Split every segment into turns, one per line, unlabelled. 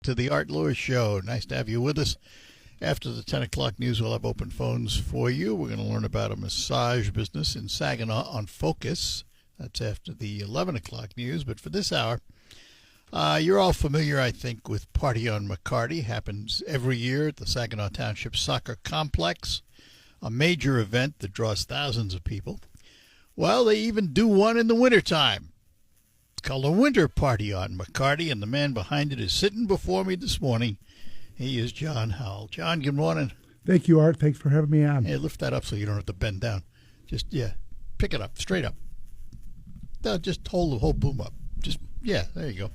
to the Art Lewis Show. Nice to have you with us. After the 10 o'clock news, we'll have open phones for you. We're going to learn about a massage business in Saginaw on Focus. That's after the 11 o'clock news. But for this hour, you're all familiar, I think, with Party on McCarty. Happens every year at the Saginaw Township Soccer Complex, a major event that draws thousands of people. Well, they even do one in the wintertime. It's called a Winter Party on McCarty, and the man behind it is sitting before me this morning. He is John Howell. John, good morning.
Thank you, Art. Thanks for having me on.
Hey, lift that up so you don't have to bend down. Just, pick it up, straight up. Just hold the whole boom up. There you go.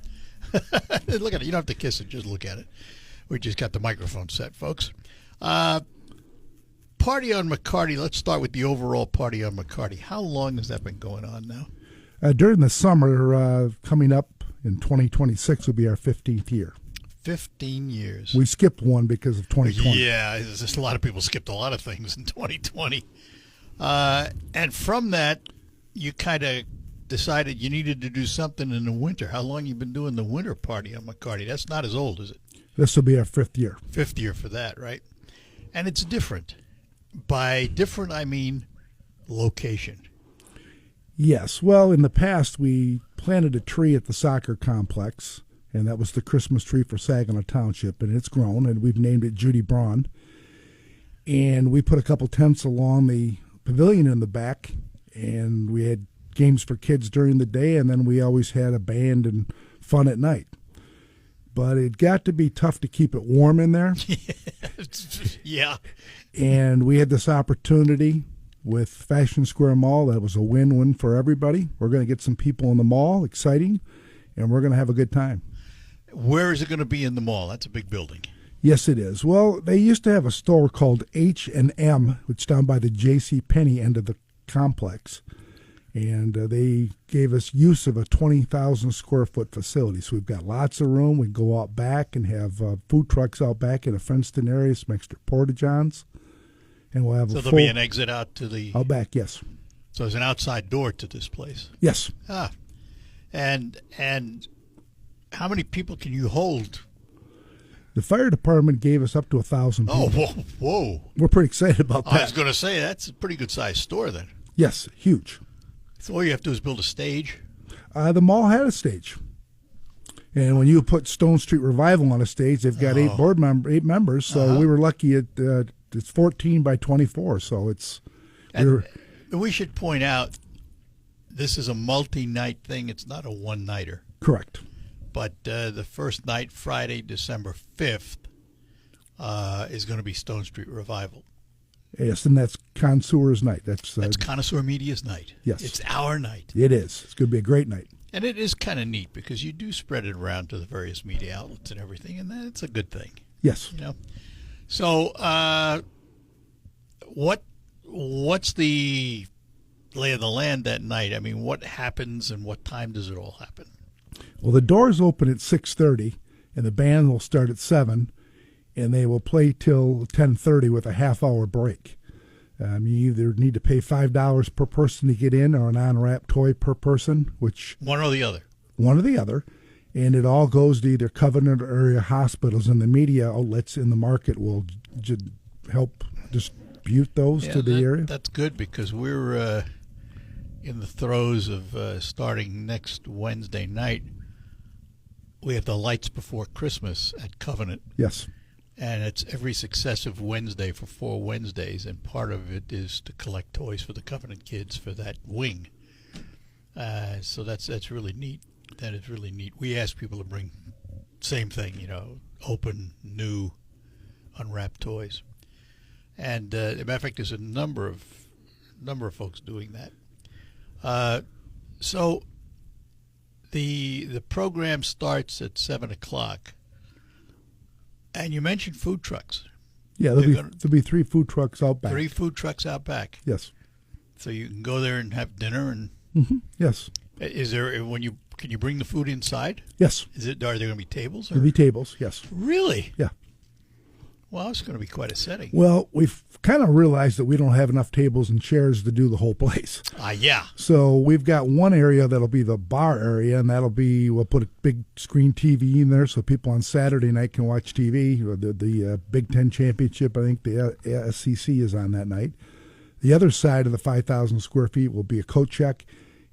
Look at it. You don't have to kiss it. Just look at it. We just got the microphone set, folks. Party on McCarty. Let's start with the overall Party on McCarty. How long has that been going on now?
During the summer, coming up in 2026 will be our 15th year.
15 years.
We skipped one because of 2020.
Yeah, there's just a lot of people skipped a lot of things in 2020. And from that, you kind of decided you needed to do something in the winter. How long you been doing the Winter Party on McCarty? That's not as old, is it?
This will be our 5th year.
5th year for that, right? And it's different. By different, I mean location.
Yes. Well, in the past, we planted a tree at the soccer complex, and that was the Christmas tree for Saginaw Township, and it's grown, and we've named it Judy Braun. And we put a couple tents along the pavilion in the back, and we had games for kids during the day, and then we always had a band and fun at night. But it got to be tough to keep it warm in there.
Yeah.
And we had this opportunity with Fashion Square Mall. That was a win-win for everybody. We're going to get some people in the mall, exciting, and we're going to have a good time.
Where is it going to be in the mall? That's a big building.
Yes, it is. Well, they used to have a store called H&M, which is down by the J.C. Penney end of the complex. And they gave us use of a 20,000 square foot facility. So we've got lots of room. We can go out back and have food trucks out back in a fenced-in area, some extra porta-johns. And we'll have
so there'll be an exit out to the...
Out back, yes.
So there's an outside door to this place.
Yes.
And how many people can you hold?
The fire department gave us up to 1,000 people.
Oh, whoa.
We're pretty excited about that.
I was going to say, that's a pretty good-sized store then.
Yes, huge.
So all you have to do is build a stage?
The mall had a stage. And when you put Stone Street Revival on a stage, they've got 8 members. So we were lucky it's 14 by 24. So it's...
We should point out, this is a multi-night thing. It's not a one-nighter.
Correct.
But the first night, Friday, December 5th, is going to be Stone Street Revival.
Yes, and that's Connoisseur's Night. That's
Connoisseur Media's night.
Yes.
It's our night.
It is. It's going to be a great night.
And it is kind of neat because you do spread it around to the various media outlets and everything, and that's a good thing.
Yes.
You know? So what's the lay of the land that night? I mean, what happens and what time does it all happen?
Well, the doors open at 6:30, and the band will start at 7, and they will play till 10:30 with a half-hour break. You either need to pay $5 per person to get in or an on-wrap toy per person, which...
One or the other.
One or the other. And it all goes to either Covenant or area hospitals, and the media outlets in the market will help distribute those to the area.
That's good because we're in the throes of starting next Wednesday night. We have the Lights Before Christmas at Covenant.
Yes.
And it's every successive Wednesday for 4 Wednesdays, and part of it is to collect toys for the Covenant kids for that wing. So that's really neat. That is really neat. We ask people to bring same thing, open, new, unwrapped toys. And as a matter of fact, there's a number of folks doing that. So the program starts at 7 o'clock. And you mentioned food trucks.
Yeah, there'll be 3 food trucks out back.
3 food trucks out back.
Yes.
So you can go there and have dinner and.
Mm-hmm. Yes.
Is there can you bring the food inside?
Yes.
Are there going to be tables?
There'll be tables. Yes.
Really?
Yeah.
Well, it's going to be quite a setting.
Well, we've kind of realized that we don't have enough tables and chairs to do the whole place.
Yeah.
So we've got one area that'll be the bar area, and we'll put a big screen TV in there so people on Saturday night can watch TV. The Big Ten Championship, I think the SEC is on that night. The other side of the 5,000 square feet will be a coat check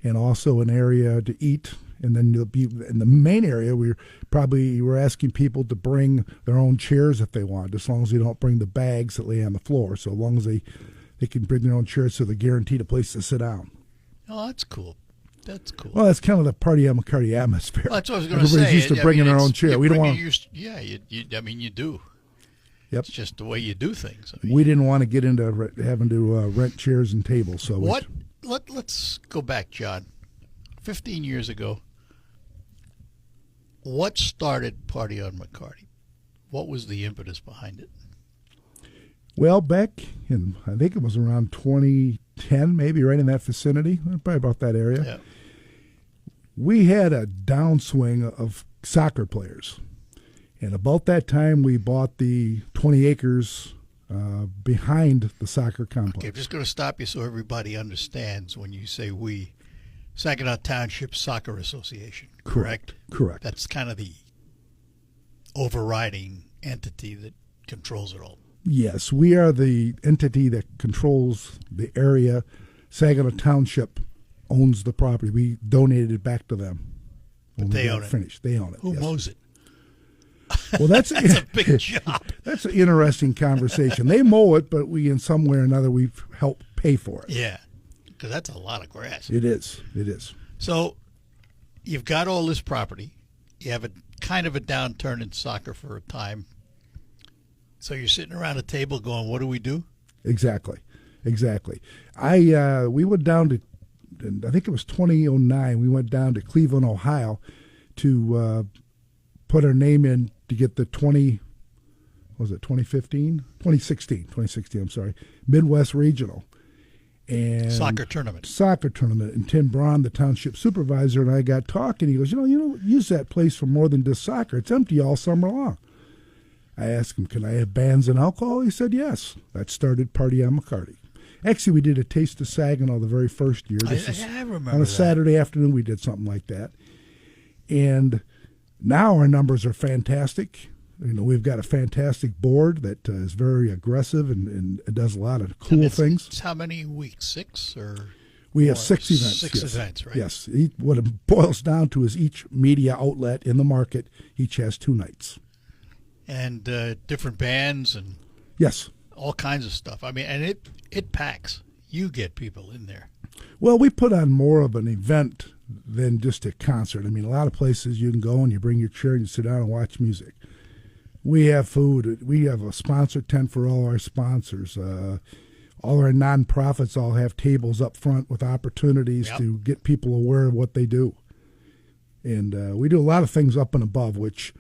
and also an area to eat. And then you'll be in the main area. We're asking people to bring their own chairs if they want, as long as they don't bring the bags that lay on the floor. So as long as they can bring their own chairs, so they're guaranteed a place to sit down.
Oh, that's cool. That's cool.
Well, that's kind of the Party on McCarty atmosphere.
Well, that's what I was going to say.
Everybody's used to bringing their own chair. We don't want.
You do.
Yep.
It's just the way you do things.
We didn't want to get into having to rent chairs and tables. So
let's go back, John. 15 years ago. What started Party on McCarty? What was the impetus behind it?
Well, back in, I think it was around 2010, maybe right in that vicinity, probably about that area.
Yeah.
We had a downswing of soccer players. And about that time, we bought the 20 acres behind the soccer complex.
Okay, I'm just going to stop you so everybody understands when you say we. Saginaw Township Soccer Association, correct?
Correct.
That's kind of the overriding entity that controls it all.
Yes, we are the entity that controls the area. Saginaw Township owns the property. We donated it back to them.
But they own it.
Finished. They own it.
Who
yes.
mows it?
Well, that's
a big job.
That's an interesting conversation. They mow it, but we, in some way or another, we've helped pay for it.
Yeah. Because that's a lot of grass.
It is. It is.
So you've got all this property. You have a kind of a downturn in soccer for a time. So you're sitting around a table going, what do we do?
Exactly. We went down to, I think it was 2009, we went down to Cleveland, Ohio to put our name in to get the 2016, I'm sorry, Midwest Regional. And
soccer tournament.
And Tim Braun, the township supervisor, and I got talking. He goes, you don't use that place for more than just soccer. It's empty all summer long. I asked him, can I have bands and alcohol? He said yes. That started Party on McCarty. Actually, we did a Taste of Saginaw the very first year.
I remember
on a Saturday afternoon, we did something like that. And now our numbers are fantastic. We've got a fantastic board that is very aggressive and does a lot of cool things.
It's how many weeks? 6 or?
We have 6 events.
6 events, right?
Yes. What it boils down to is each media outlet in the market each has 2 nights.
And different bands and
yes,
all kinds of stuff. I mean, and it packs. You get people in there.
Well, we put on more of an event than just a concert. I mean, a lot of places you can go and you bring your chair and you sit down and watch music. We have food. We have a sponsor tent for all our sponsors. All our nonprofits all have tables up front with opportunities to get people aware of what they do. And we do a lot of things up and above, which,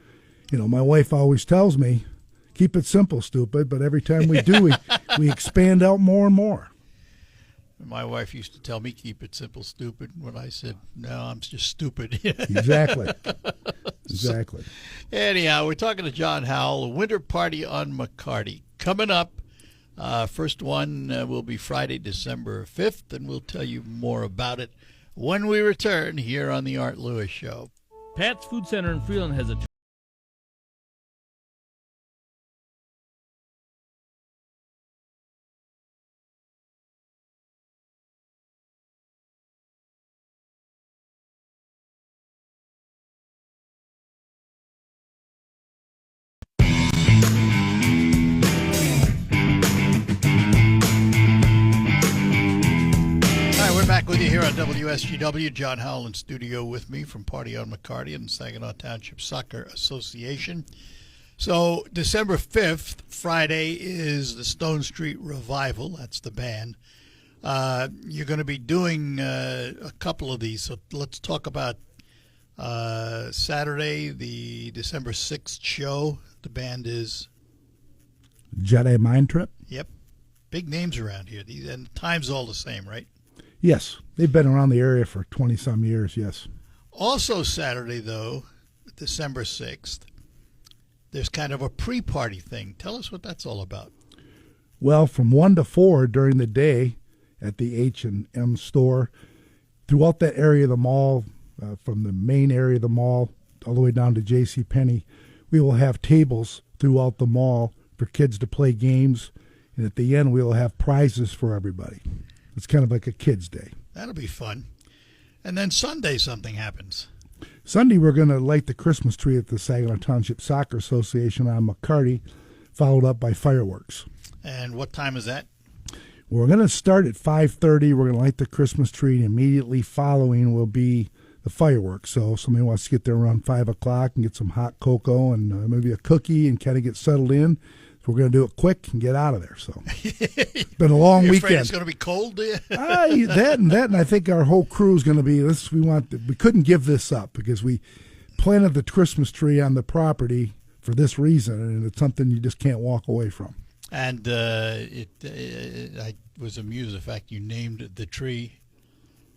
my wife always tells me, keep it simple, stupid. But every time we do, we expand out more and more.
My wife used to tell me, keep it simple, stupid, when I said, no, I'm just stupid.
Exactly.
So, anyhow, we're talking to John Howell, a winter party on McCarty. Coming up, first one will be Friday, December 5th, and we'll tell you more about it when we return here on the Art Lewis Show.
Pat's Food Center in Freeland has a
Back with you here on WSGW. John Howell in studio with me from Party on McCarty and Saginaw Township Soccer Association. So December 5th, Friday, is the Stone Street Revival. That's the band. You're going to be doing a couple of these. So let's talk about Saturday, the December 6th show. The band is
Jedi Mind Trip.
Yep. Big names around here. And the time's all the same, right?
Yes, they've been around the area for 20-some years, yes.
Also Saturday, though, December 6th, there's kind of a pre-party thing. Tell us what that's all about.
Well, from 1 to 4 during the day at the H&M store, throughout that area of the mall, from the main area of the mall all the way down to J.C. Penney, we will have tables throughout the mall for kids to play games, and at the end we will have prizes for everybody. It's kind of like a kids' day.
That'll be fun. And then Sunday something happens.
Sunday we're going to light the Christmas tree at the Saginaw Township Soccer Association on McCarty, followed up by fireworks.
And what time is that?
We're going to start at 5:30. We're going to light the Christmas tree, and immediately following will be the fireworks. So if somebody wants to get there around 5 o'clock and get some hot cocoa and maybe a cookie and kind of get settled in, so we're going to do it quick and get out of there. So it's been a long
You're
weekend.
afraid it's going to be cold, do you?
That and I think our whole crew is going to be this. We couldn't give this up because we planted the Christmas tree on the property for this reason, and it's something you just can't walk away from.
And I was amused the fact you named the tree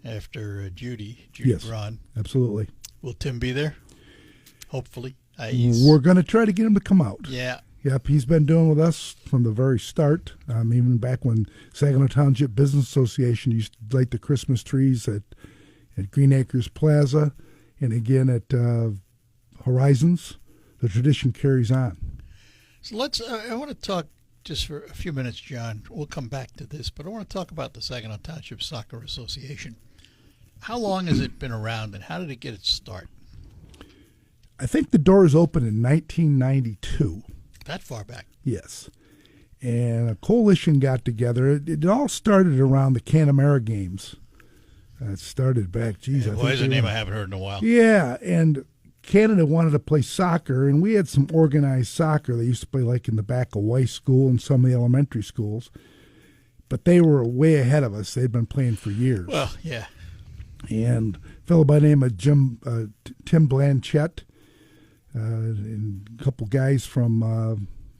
after Judy
Yes,
Braun.
Absolutely.
Will Tim be there? Hopefully.
We're going to try to get him to come out.
Yeah.
Yep, he's been doing with us from the very start, even back when Saginaw Township Business Association used to light the Christmas trees at Green Acres Plaza and again at Horizons. The tradition carries on.
So I want to talk just for a few minutes, John. We'll come back to this, but I want to talk about the Saginaw Township Soccer Association. How long has it been around, and how did it get its start?
I think the doors opened in 1992.
That far back?
Yes. And a coalition got together. It all started around the Canamera games. It started back, geez.
Boy, is a name I haven't heard in a while.
Yeah, and Canada wanted to play soccer, and we had some organized soccer. They used to play like in the back of Weiss School and some of the elementary schools. But they were way ahead of us. They'd been playing for years.
Well, yeah.
And a fellow by the name of Tim Blanchett, and a couple guys from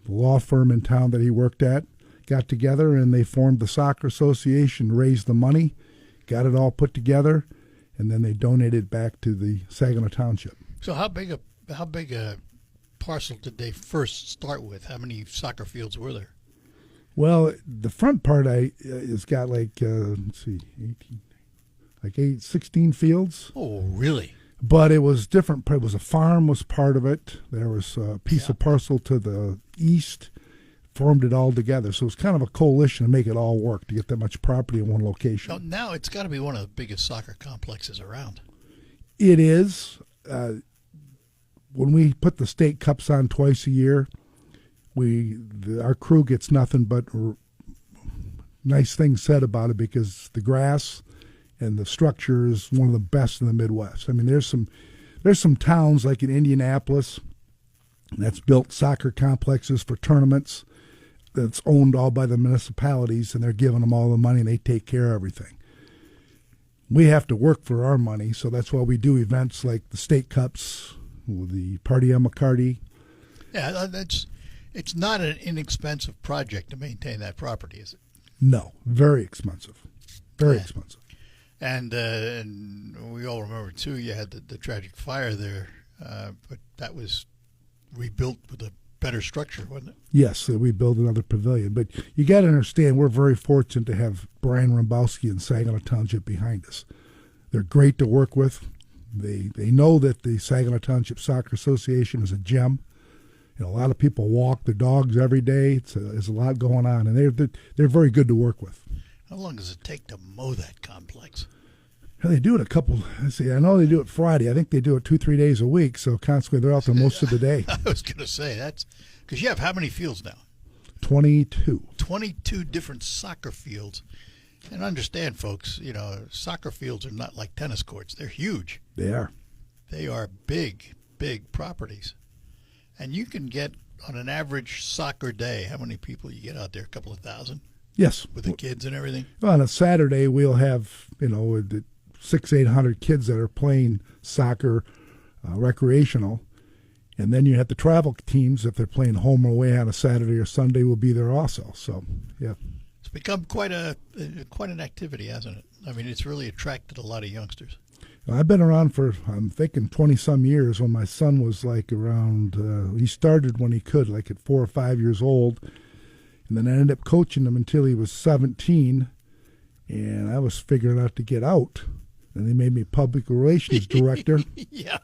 the law firm in town that he worked at got together, and they formed the Soccer Association, raised the money, got it all put together, and then they donated back to the Saginaw Township.
So how big a parcel did they first start with? How many soccer fields were there?
Well, the front part has got like 16 fields.
Oh, really?
But it was different. It was a farm was part of it. There was a piece of parcel to the east, formed it all together. So it was kind of a coalition to make it all work, to get that much property in one location.
Now it's got to be one of the biggest soccer complexes around.
It is. When we put the state cups on twice a year, our crew gets nothing but nice things said about it because the grass and the structure is one of the best in the Midwest. I mean, there's some towns like in Indianapolis that's built soccer complexes for tournaments that's owned all by the municipalities, and they're giving them all the money and they take care of everything. We have to work for our money, so that's why we do events like the State Cups, the Party on McCarty.
Yeah, it's not an inexpensive project to maintain that property, is it?
No, very expensive. Very expensive.
And we all remember, too, you had the tragic fire there, but that was rebuilt with a better structure, wasn't it?
Yes, we built another pavilion. But you got to understand, we're very fortunate to have Brian Rombowski and Saginaw Township behind us. They're great to work with. They know that the Saginaw Township Soccer Association is a gem. A lot of people walk their dogs every day. There's a lot going on, and they're very good to work with.
How long does it take to mow that complex?
Well, they do it I know they do it Friday. I think they do it 2-3 days a week, so consequently they're out there most of the day.
I was going to say, that's because you have how many fields now?
22.
22 different soccer fields. And understand, folks, soccer fields are not like tennis courts. They're huge.
They are.
They are big, big properties. And you can get, on an average soccer day, how many people you get out there? A couple of thousand?
Yes.
With the kids and everything?
On a Saturday, we'll have, 600-800 kids that are playing soccer recreational. And then you have the travel teams, if they're playing home or away on a Saturday or Sunday, will be there also. So, yeah.
It's become quite an activity, hasn't it? I mean, it's really attracted a lot of youngsters.
I've been around for, I'm thinking, 20-some years. When my son was like around, he started when he could, like at 4 or 5 years old. And then I ended up coaching him until he was 17. And I was figuring out to get out. And they made me public relations director.
Yeah,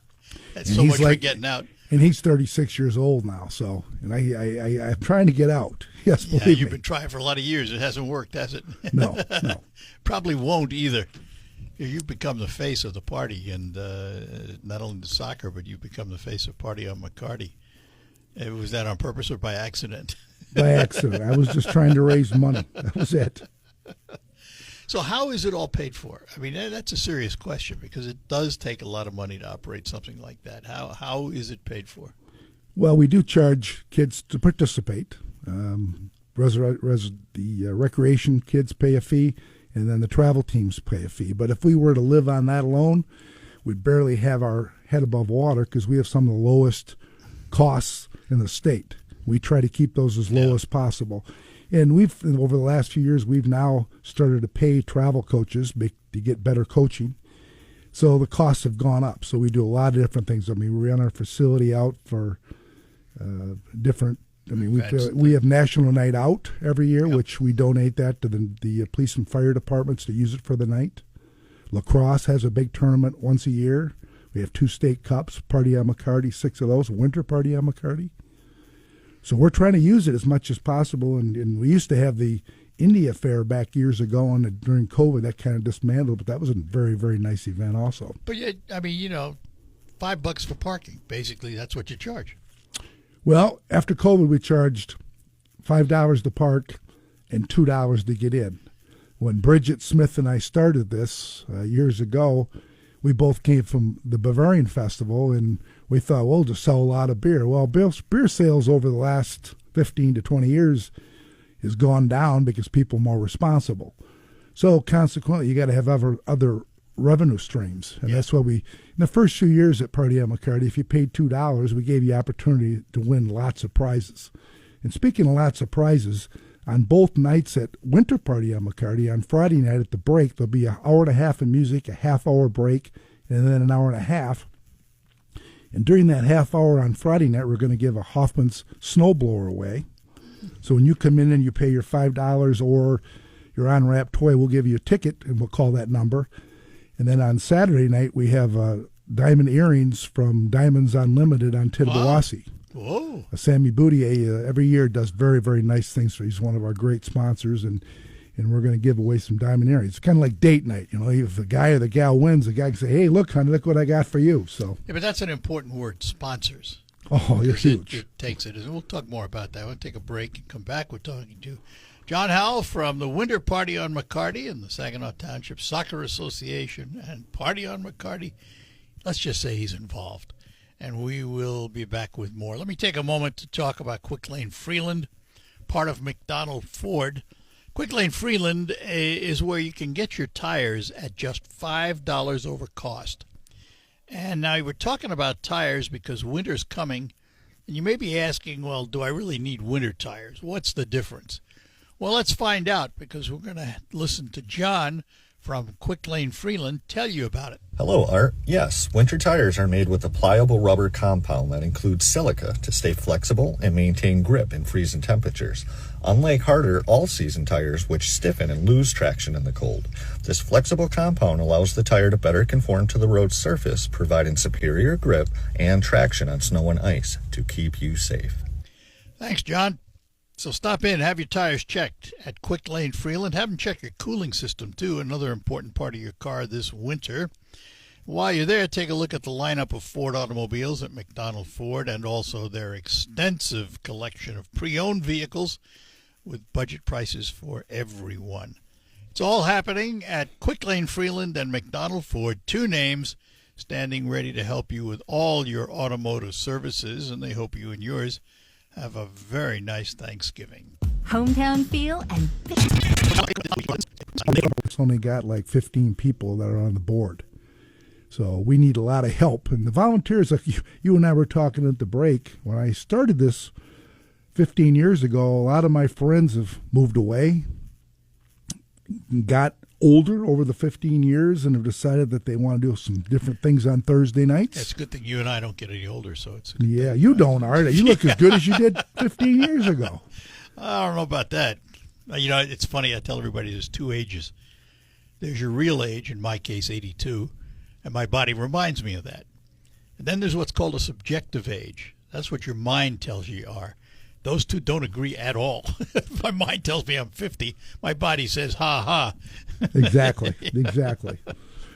that's
And
so
he's
much for
like-
getting out.
And he's 36 years old now. So, and I'm trying to get out. Yes,
Yeah,
believe
you've
me.
been trying for a lot of years. It hasn't worked, has it?
No.
Probably won't either. You've become the face of the party, and not only the soccer, but you've become the face of Party on McCarty. Was that on purpose or by accident?
By accident. I was just trying to raise money. That was it.
So how is it all paid for? I mean, that's a serious question because it does take a lot of money to operate something like that. How is it paid for?
Well, we do charge kids to participate. The recreation kids pay a fee, and then the travel teams pay a fee. But if we were to live on that alone, we'd barely have our head above water because we have some of the lowest costs in the state. We try to keep those as low as possible. And over the last few years, we've now started to pay travel coaches to get better coaching. So the costs have gone up. So we do a lot of different things. I mean, we rent our facility out for different. I mean, we have National Night Out every year, which we donate that to the police and fire departments to use it for the night. Lacrosse has a big tournament once a year. We have 2 state cups, Party on McCarty, 6 of those, Winter Party on McCarty. So we're trying to use it as much as possible, and we used to have the India Fair back years ago, and during COVID that kind of dismantled, but that was a very, very nice event also.
But I mean, $5 for parking. Basically, that's what you charge.
Well, after COVID, we charged $5 to park and $2 to get in. When Bridget Smith and I started this years ago, we both came from the Bavarian Festival, and we thought, we'll just sell a lot of beer. Well, beer sales over the last 15 to 20 years has gone down because people are more responsible. So consequently, you got to have other revenue streams. And that's why in the first few years at Party on McCarty, if you paid $2, we gave you opportunity to win lots of prizes. And speaking of lots of prizes, on both nights at Winter Party on McCarty, on Friday night at the break, there'll be an hour and a half of music, a half-hour break, and then an hour and a half. And during that half hour on Friday night, we're going to give a Hoffman's snowblower away. So when you come in and you pay your $5 or your on-wrap toy, we'll give you a ticket, and we'll call that number. And then on Saturday night, we have diamond earrings from Diamonds Unlimited on Tittabawassee.
Whoa.
Sammy Boudier every year does very, very nice things. He's one of our great sponsors, and we're going to give away some diamond earrings. It's kind of like date night. If the guy or the gal wins, the guy can say, hey, look, honey, look what I got for you. So.
Yeah, but that's an important word, sponsors.
Oh, you're huge.
It takes it. And we'll talk more about that. We'll take a break and come back. We're talking to John Howell from the Winter Party on McCarty and the Saginaw Township Soccer Association and Party on McCarty. Let's just say he's involved. And we will be back with more. Let me take a moment to talk about Quick Lane Freeland, part of McDonald Ford. Quick Lane Freeland is where you can get your tires at just $5 over cost. And now we're talking about tires because winter's coming. And you may be asking, well, do I really need winter tires? What's the difference? Well, let's find out because we're going to listen to John from Quick Lane Freeland tell you about it.
Hello, Art. Yes, winter tires are made with a pliable rubber compound that includes silica to stay flexible and maintain grip in freezing temperatures. Unlike harder all-season tires, which stiffen and lose traction in the cold, this flexible compound allows the tire to better conform to the road surface, providing superior grip and traction on snow and ice to keep you safe.
Thanks, John. So stop in, have your tires checked at Quick Lane Freeland. Have them check your cooling system, too, another important part of your car this winter. While you're there, take a look at the lineup of Ford automobiles at McDonald Ford and also their extensive collection of pre-owned vehicles with budget prices for everyone. It's all happening at Quick Lane Freeland and McDonald Ford, 2 names standing ready to help you with all your automotive services, and they hope you and yours have a very nice Thanksgiving.
Hometown feel and
It's only got like 15 people that are on the board. So we need a lot of help. And the volunteers, like you and I were talking at the break, when I started this 15 years ago, a lot of my friends have moved away, got older over the 15 years and have decided that they want to do some different things on Thursday nights.
It's a good thing you and I don't get any older, so it's a
Yeah, you don't, Art. You look as good as you did 15 years ago.
I don't know about that. It's funny. I tell everybody there's two ages. There's your real age, in my case, 82, and my body reminds me of that. And then there's what's called a subjective age. That's what your mind tells you are. Those two don't agree at all. My mind tells me I'm 50. My body says, ha, ha.
Exactly.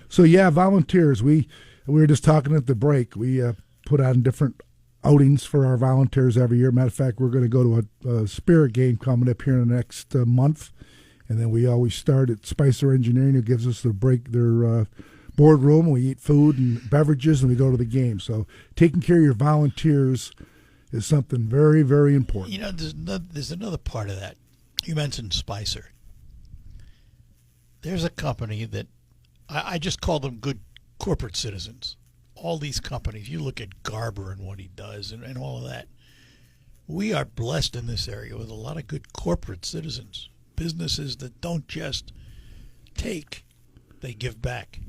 So, yeah, volunteers. We were just talking at the break. We put on different outings for our volunteers every year. Matter of fact, we're going to go to a spirit game coming up here in the next month. And then we always start at Spicer Engineering, who gives us their boardroom. We eat food and beverages, and we go to the game. So taking care of your volunteers is something very, very important.
There's another part of that. You mentioned Spicer. There's a company that I just call them good corporate citizens. All these companies, you look at Garber and what he does and all of that. We are blessed in this area with a lot of good corporate citizens. Businesses that don't just take, they give back.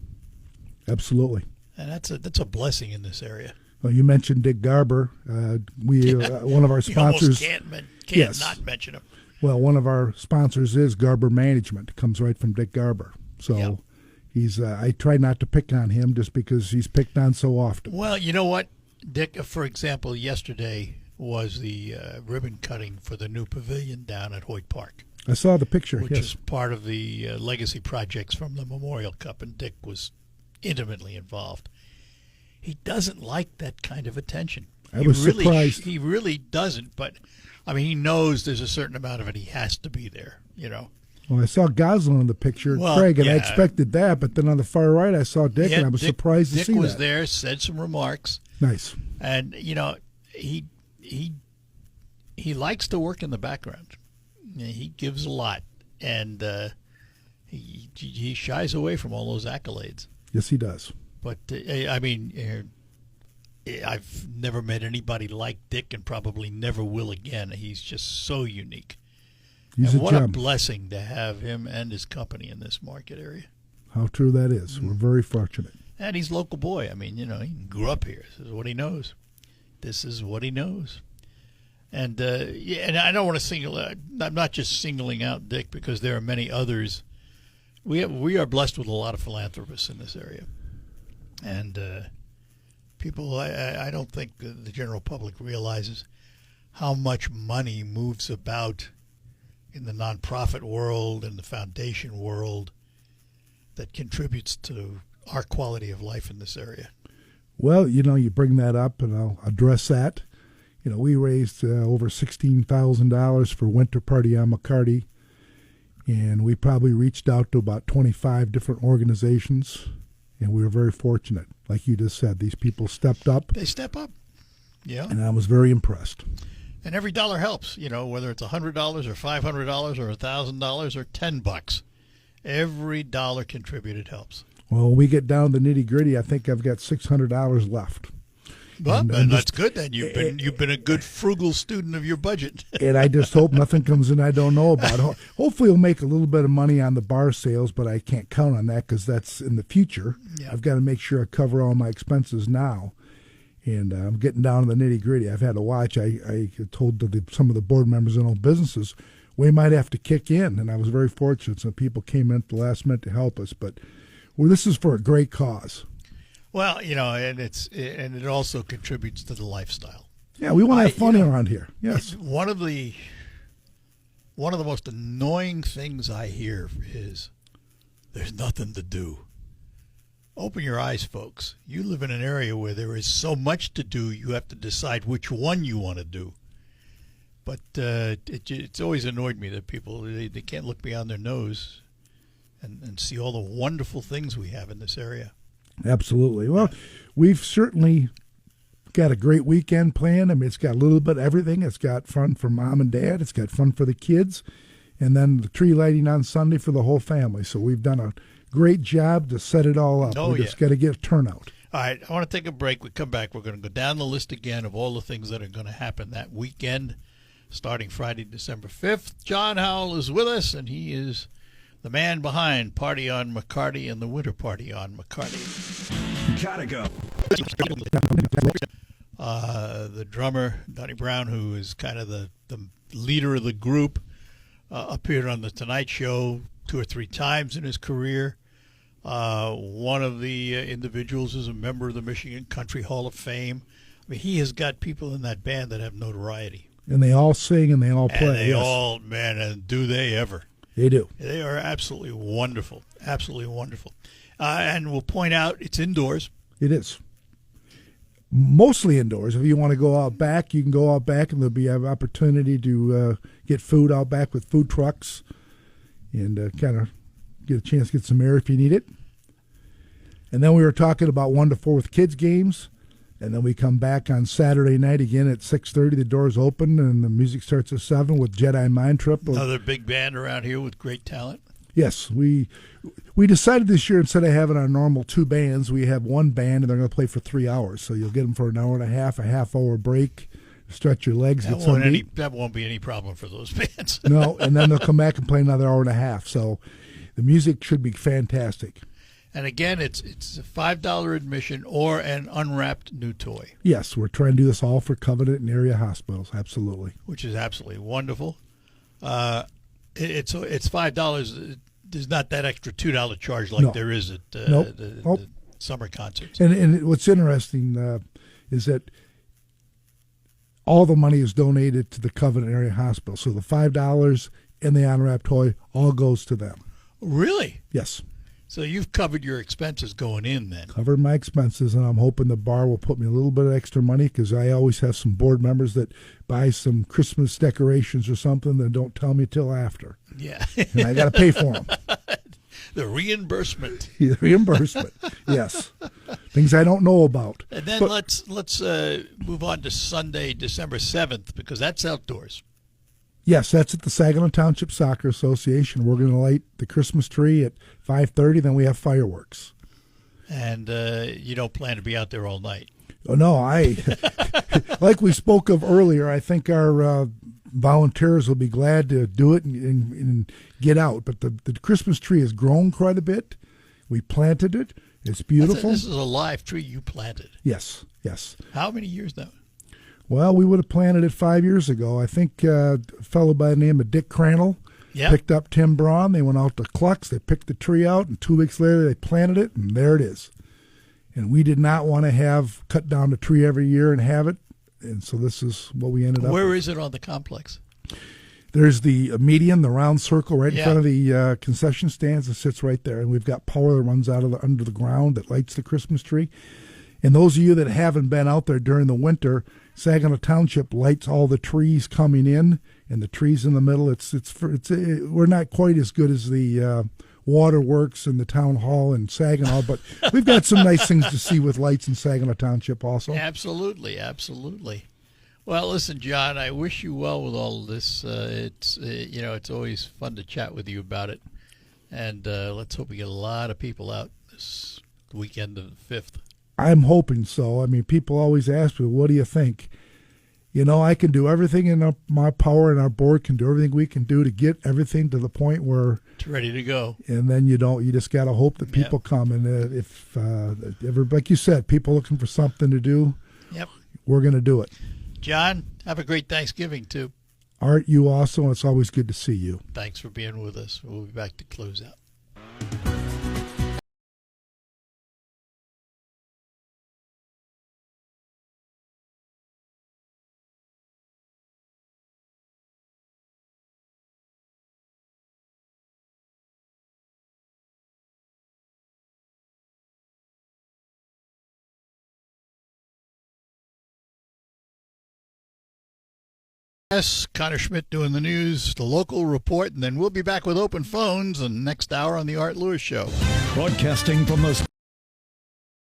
Absolutely.
And that's a blessing in this area.
Well, you mentioned Dick Garber. One of our sponsors.
You almost can't not mention him.
Well, one of our sponsors is Garber Management. It comes right from Dick Garber. So
yep.
He's. I try not to pick on him just because he's picked on so often.
Well, you know what, Dick? For example, yesterday was the ribbon cutting for the new pavilion down at Hoyt Park.
I saw the picture,
which
yes.
is part of the legacy projects from the Memorial Cup, and Dick was intimately involved. He doesn't like that kind of attention.
I was surprised.
He really doesn't, but, he knows there's a certain amount of it. He has to be there,
Well, I saw Goslin in the picture, Craig, and I expected that, but then on the far right I saw Dick, and I was surprised to see that.
Dick was there, said some remarks.
Nice.
And, he likes to work in the background. He gives a lot, and he shies away from all those accolades.
Yes, he does.
But, I've never met anybody like Dick and probably never will again. He's just so unique.
He's
and
a
what
gem.
a blessing to have him and his company in this market area.
How true that is. We're very fortunate.
And he's a local boy. He grew up here. This is what he knows. And and I don't want to single out. I'm not just singling out Dick because there are many others. We are blessed with a lot of philanthropists in this area, and people. I don't think the general public realizes how much money moves about in the nonprofit world and the foundation world that contributes to our quality of life in this area.
Well, you bring that up, and I'll address that. We raised over $16,000 for Winter Party on McCarty, and we probably reached out to about 25 different organizations, and we were very fortunate. Like you just said, these people stepped up.
They step up, yeah.
And I was very impressed.
And every dollar helps, whether it's $100 or $500 or $1,000 or $10. Every dollar contributed helps.
Well, when we get down to the nitty-gritty, I think I've got $600 left.
Well, and that's good then. You've been a good frugal student of your budget.
And I just hope nothing comes in I don't know about. Hopefully we'll make a little bit of money on the bar sales, but I can't count on that because that's in the future. Yeah. I've got to make sure I cover all my expenses now. And I'm getting down to the nitty-gritty. I've had to watch. I told some of the board members in old businesses, we might have to kick in. And I was very fortunate. Some people came in at the last minute to help us. But this is for a great cause.
Well, and it also contributes to the lifestyle.
Yeah, we want to have fun around here. Yes.
One of the most annoying things I hear is there's nothing to do. Open your eyes, folks. You live in an area where there is so much to do, you have to decide which one you want to do. But it's always annoyed me that people, they can't look beyond their nose and see all the wonderful things we have in this area.
Absolutely. Well, we've certainly got a great weekend planned. It's got a little bit of everything. It's got fun for mom and dad. It's got fun for the kids. And then the tree lighting on Sunday for the whole family. So we've done a great job to set it all up. We just got to get a turnout.
All right. I want to take a break. We come back. We're going to go down the list again of all the things that are going to happen that weekend, starting Friday, December 5th. John Howell is with us, and he is the man behind Party on McCarty and the Winter Party on McCarty.
Gotta go.
The drummer, Donnie Brown, who is kind of the leader of the group, appeared on The Tonight Show 2 or 3 times in his career. One of the individuals is a member of the Michigan Country Hall of Fame. I mean, he has got people in that band that have notoriety.
And they all sing and they all play.
And they
yes.
all, man, and do they ever.
They do.
They are absolutely wonderful. Absolutely wonderful. And we'll point out it's indoors.
It is. Mostly indoors. If you want to go out back, you can go out back, and there'll be an opportunity to get food out back with food trucks and kind of get a chance to get some air if you need it. And then we were talking about 1 to 4 with kids games. And then we come back on Saturday night again at 6:30. The doors open, and the music starts at 7 with Jedi Mind Trip.
Another big band around here with great talent.
Yes, we decided this year, instead of having our normal 2 bands, we have 1 band, and they're going to play for 3 hours. So you'll get them for an hour and a half-hour break, stretch your legs.
That won't be any problem for those bands.
No, and then they'll come back and play another hour and a half. So the music should be fantastic.
And again, it's a $5 admission or an unwrapped new toy.
Yes, we're trying to do this all for Covenant and area hospitals, absolutely.
Which is absolutely wonderful. It's $5. There's not that extra $2 charge like there is at the summer concerts.
And what's interesting is that all the money is donated to the Covenant area hospital. So the $5 and the unwrapped toy all goes to them.
Really?
Yes.
So you've covered your expenses going in then.
Covered my expenses, and I'm hoping the bar will put me a little bit of extra money, because I always have some board members that buy some Christmas decorations or something that don't tell me till after.
Yeah.
And I got to pay for them.
The reimbursement.
The reimbursement, yes. Things I don't know about.
And then let's move on to Sunday, December 7th, because that's outdoors.
Yes, that's at the Saginaw Township Soccer Association. We're going to light the Christmas tree at 5:30. Then we have fireworks.
And you don't plan to be out there all night.
Oh, no, like we spoke of earlier, I think our volunteers will be glad to do it and get out. But the Christmas tree has grown quite a bit. We planted it. It's beautiful.
This is a live tree you planted.
Yes, yes.
How many years now?
Well, we would have planted it 5 years ago. I think a fellow by the name of Dick Crannell picked up Tim Braun. They went out to Clucks. They picked the tree out, and 2 weeks later they planted it, and there it is. And we did not want to have cut down the tree every year and have it, and so this is what we ended up with.
Where is it on the complex?
There's the median, the round circle right in front of the concession stands. It sits right there, and we've got power that runs out of under the ground that lights the Christmas tree. And those of you that haven't been out there during the winter, Saginaw Township lights all the trees coming in, and the trees in the middle. We're not quite as good as the waterworks and the town hall in Saginaw, but we've got some nice things to see with lights in Saginaw Township also.
Absolutely, absolutely. Well, listen, John, I wish you well with all of this. It's always fun to chat with you about it, and let's hope we get a lot of people out this weekend of the 5th.
I'm hoping so. I mean, people always ask me, what do you think? You know, I can do everything in my power, and our board can do everything we can do to get everything to the point where
it's ready to go.
And then you just got to hope that people come. And if like you said, people looking for something to do, we're going to do it.
John, have a great Thanksgiving, too.
Art, you also. It's always good to see you.
Thanks for being with us. We'll be back to close out. Yes, Connor Schmidt doing the news, the local report, and then we'll be back with open phones the next hour on the Art Lewis Show.
Broadcasting from the